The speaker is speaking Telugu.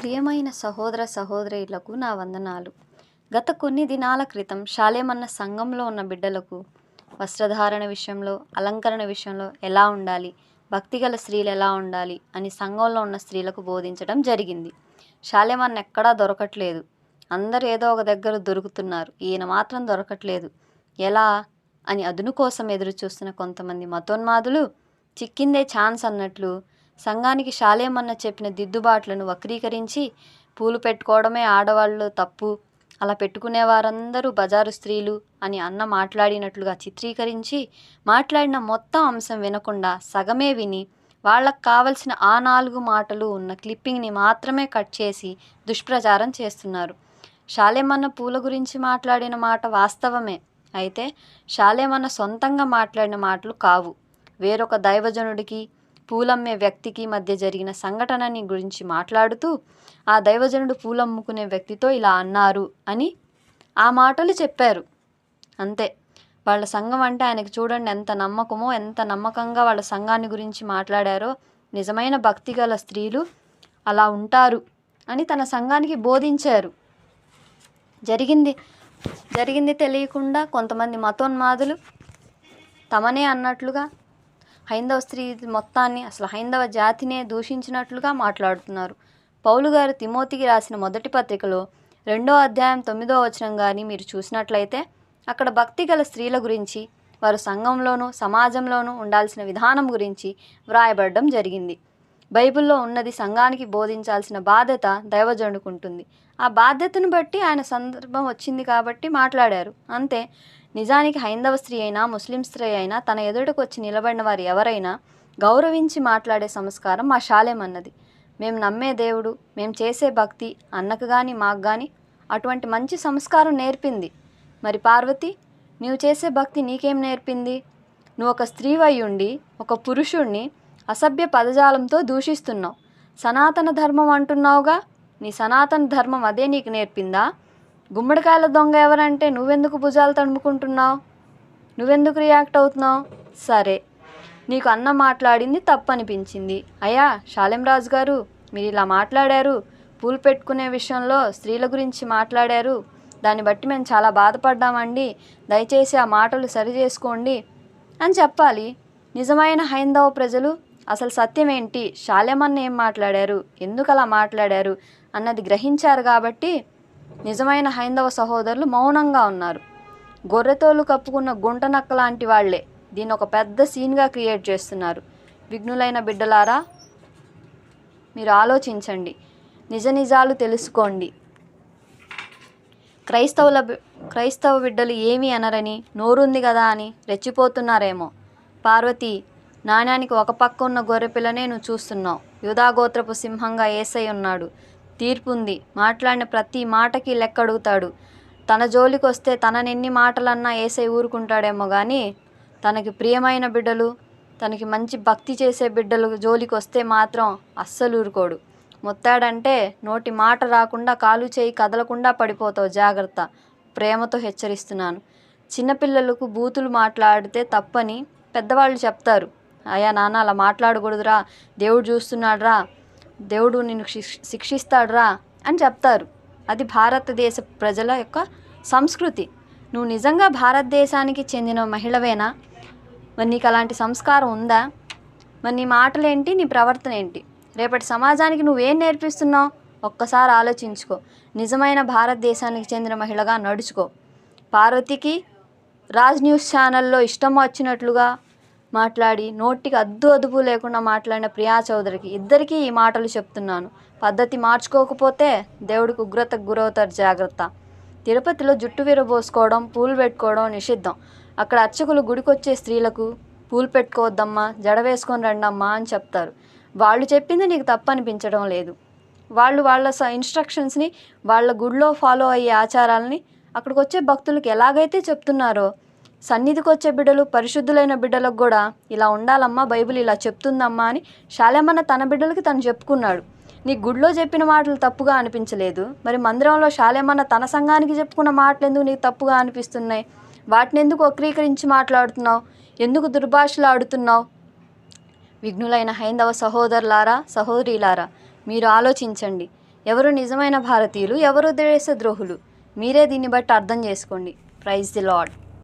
ప్రియమైన సహోదర సహోదరీలకు నా వందనాలు. గత కొన్ని దినాల క్రితం శాలేమన్న సంఘంలో ఉన్న బిడ్డలకు వస్త్రధారణ విషయంలో, అలంకరణ విషయంలో ఎలా ఉండాలి, భక్తిగల స్త్రీలు ఎలా ఉండాలి అని సంఘంలో ఉన్న స్త్రీలకు బోధించడం జరిగింది. శాలేమన్న ఎక్కడా దొరకట్లేదు. అందరూ ఏదో ఒక దగ్గర దొరుకుతున్నారు. ఈయన మాత్రం దొరకట్లేదు. ఎలా అని అదును కోసం ఎదురు చూస్తున్న కొంతమంది మతోన్మాదులు చిక్కిందే ఛాన్స్ అన్నట్లు సంఘానికి శాలేమన్న చెప్పిన దిద్దుబాట్లను వక్రీకరించి పూలు పెట్టుకోవడమే ఆడవాళ్ళు తప్పు, అలా పెట్టుకునే వారందరూ బజారు స్త్రీలు అని అన్న మాట్లాడినట్లుగా చిత్రీకరించి మాట్లాడిన మొత్తం అంశం వినకుండా సగమే విని వాళ్ళకు కావలసిన ఆ 4 మాటలు ఉన్న క్లిప్పింగ్ని మాత్రమే కట్ చేసి దుష్ప్రచారం చేస్తున్నారు. శాలేమన్న పూల గురించి మాట్లాడిన మాట వాస్తవమే. అయితే శాలేమన్న సొంతంగా మాట్లాడిన మాటలు కావు. వేరొక దైవజనుడికి పూలమ్మే వ్యక్తికి మధ్య జరిగిన సంఘటనని గురించి మాట్లాడుతూ ఆ దైవజనుడు పూలమ్ముకునే వ్యక్తితో ఇలా అన్నారు అని ఆ మాటలు చెప్పారు. అంతే. వాళ్ళ సంఘం అంటే ఆయనకి చూడండి ఎంత నమ్మకమో, ఎంత నమ్మకంగా వాళ్ళ సంఘాన్ని గురించి మాట్లాడారో. నిజమైన భక్తి గల స్త్రీలు అలా ఉంటారు అని తన సంఘానికి బోధించారు. జరిగింది తెలియకుండా కొంతమంది మతోన్మాదులు తమనే అన్నట్లుగా హైందవ స్త్రీ మొత్తాన్ని, అసలు హైందవ జాతినే దూషించినట్లుగా మాట్లాడుతున్నారు. పౌలు గారు తిమోతికి రాసిన మొదటి పత్రికలో 2వ అధ్యాయం 9వ వచనం కానీ మీరు చూసినట్లయితే అక్కడ భక్తి గల స్త్రీల గురించి, వారు సంఘంలోనూ సమాజంలోనూ ఉండాల్సిన విధానం గురించి వ్రాయబడడం జరిగింది. బైబిల్లో ఉన్నది సంఘానికి బోధించాల్సిన బాధ్యత దైవజనుడికి ఉంటుంది. ఆ బాధ్యతను బట్టి ఆయన సందర్భం వచ్చింది కాబట్టి మాట్లాడారు అంతే. నిజానికి హైందవ స్త్రీ అయినా, ముస్లిం స్త్రీ అయినా, తన ఎదుటకు వచ్చి నిలబడిన వారు ఎవరైనా గౌరవించి మాట్లాడే సంస్కారం మా శాలేమన్నది. మేము నమ్మే దేవుడు, మేము చేసే భక్తి అన్నకు కానీ మాకు కానీ అటువంటి మంచి సంస్కారం నేర్పింది. మరి పార్వతి, నీవు చేసే భక్తి నీకేం నేర్పింది? నువ్వు ఒక స్త్రీవై ఉండి ఒక పురుషుణ్ణి అసభ్య పదజాలంతో దూషిస్తున్నావు. సనాతన ధర్మం అంటున్నావుగా, నీ సనాతన ధర్మం అదే నీకు నేర్పిందా? గుమ్మడికాయల దొంగ ఎవరంటే నువ్వెందుకు భుజాలు తడుముకుంటున్నావు? నువ్వెందుకు రియాక్ట్ అవుతున్నావు? సరే, నీకు అన్న మాట్లాడింది తప్పు అనిపించింది. అయ్యా శాలెంరాజు గారు, మీరు ఇలా మాట్లాడారు, పూలు పెట్టుకునే విషయంలో స్త్రీల గురించి మాట్లాడారు, దాన్ని బట్టి మేము చాలా బాధపడ్డామండి, దయచేసి ఆ మాటలు సరి చేసుకోండి అని చెప్పాలి. నిజమైన హైందవ ప్రజలు అసలు సత్యం ఏంటి, శాలేమన్న ఏం మాట్లాడారు, ఎందుకు అలా మాట్లాడారు అన్నది గ్రహించారు కాబట్టి నిజమైన హైందవ సహోదరులు మౌనంగా ఉన్నారు. గొర్రెతోలు కప్పుకున్న గుంట నక్క లాంటి వాళ్లే దీన్ని ఒక పెద్ద సీన్గా క్రియేట్ చేస్తున్నారు. విఘ్నులైన బిడ్డలారా, మీరు ఆలోచించండి, నిజ నిజాలు తెలుసుకోండి. క్రైస్తవ బిడ్డలు ఏమీ అనరని, నోరుంది కదా అని రెచ్చిపోతున్నారేమో. పార్వతి, నాణ్యానికి ఒక పక్క ఉన్న గొర్రెపిల్లనే నువ్వు చూస్తున్నావు. యూదాగోత్రపు సింహంగా యేసయ్య ఉన్నాడు. తీర్పుంది. మాట్లాడిన ప్రతి మాటకి లెక్క అడుగుతాడు. తన జోలికి వస్తే తననెన్ని మాటలన్నా యేసయ్య ఊరుకుంటాడేమో కానీ తనకి ప్రియమైన బిడ్డలు, తనకి మంచి భక్తి చేసే బిడ్డలు జోలికి వస్తే మాత్రం అస్సలు ఊరుకోడు. మొత్తాడంటే నోటి మాట రాకుండా, కాలు చేయి కదలకుండా పడిపోతావు, జాగ్రత్త. ప్రేమతో హెచ్చరిస్తున్నాను. చిన్నపిల్లలకు బూతులు మాట్లాడితే తప్పని పెద్దవాళ్ళు చెప్తారు. అయ్యా నాన్న, అలా మాట్లాడకూడదురా, దేవుడు చూస్తున్నాడురా, దేవుడు నిన్ను శిక్షిస్తాడురా అని చెప్తారు. అది భారతదేశ ప్రజల యొక్క సంస్కృతి. నువ్వు నిజంగా భారతదేశానికి చెందిన మహిళవేనా? మరి నీకు అలాంటి సంస్కారం ఉందా? మరి నీ మాటలేంటి, నీ ప్రవర్తన ఏంటి? రేపటి సమాజానికి నువ్వేం నేర్పిస్తున్నావు? ఒక్కసారి ఆలోచించుకో. నిజమైన భారతదేశానికి చెందిన మహిళగా నడుచుకో. పార్వతికి రాజ్ న్యూస్ ఛానల్లో ఇష్టం వచ్చినట్లుగా మాట్లాడి నోటికి అదుపు లేకుండా మాట్లాడిన ప్రియా చౌదరికి, ఇద్దరికీ ఈ మాటలు చెప్తున్నాను. పద్ధతి మార్చుకోకపోతే దేవుడికి ఉగ్రతకు గురవుతారు, జాగ్రత్త. తిరుపతిలో జుట్టు విరబోసుకోవడం, పూలు పెట్టుకోవడం నిషిద్ధం. అక్కడ అర్చకులు గుడికొచ్చే స్త్రీలకు పూలు పెట్టుకోవద్దమ్మా, జడ వేసుకొని రండమ్మా అని చెప్తారు. వాళ్ళు చెప్పింది నీకు తప్పు అనిపించడం లేదు. వాళ్ళ ఇన్స్ట్రక్షన్స్ని, వాళ్ళ గుడిలో ఫాలో అయ్యే ఆచారాలని అక్కడికి వచ్చే భక్తులకు ఎలాగైతే చెప్తున్నారో, సన్నిధికి వచ్చే బిడ్డలు, పరిశుద్ధులైన బిడ్డలకు కూడా ఇలా ఉండాలమ్మా, బైబిల్ ఇలా చెప్తుందమ్మా అని శాలేమన్న తన బిడ్డలకి తను చెప్పుకున్నాడు. నీ గుడిలో చెప్పిన మాటలు తప్పుగా అనిపించలేదు, మరి మందిరంలో శాలేమన్న తన సంఘానికి చెప్పుకున్న మాటలు ఎందుకు నీకు తప్పుగా అనిపిస్తున్నాయి? వాటిని ఎందుకు వక్రీకరించి మాట్లాడుతున్నావు? ఎందుకు దుర్భాషలు ఆడుతున్నావు? విఘ్నులైన హైందవ సహోదరులారా, సహోదరీలారా, మీరు ఆలోచించండి. ఎవరు నిజమైన భారతీయులు, ఎవరు దేశద్రోహులు? మీరే దీన్ని బట్టి అర్థం చేసుకోండి. Praise the lord.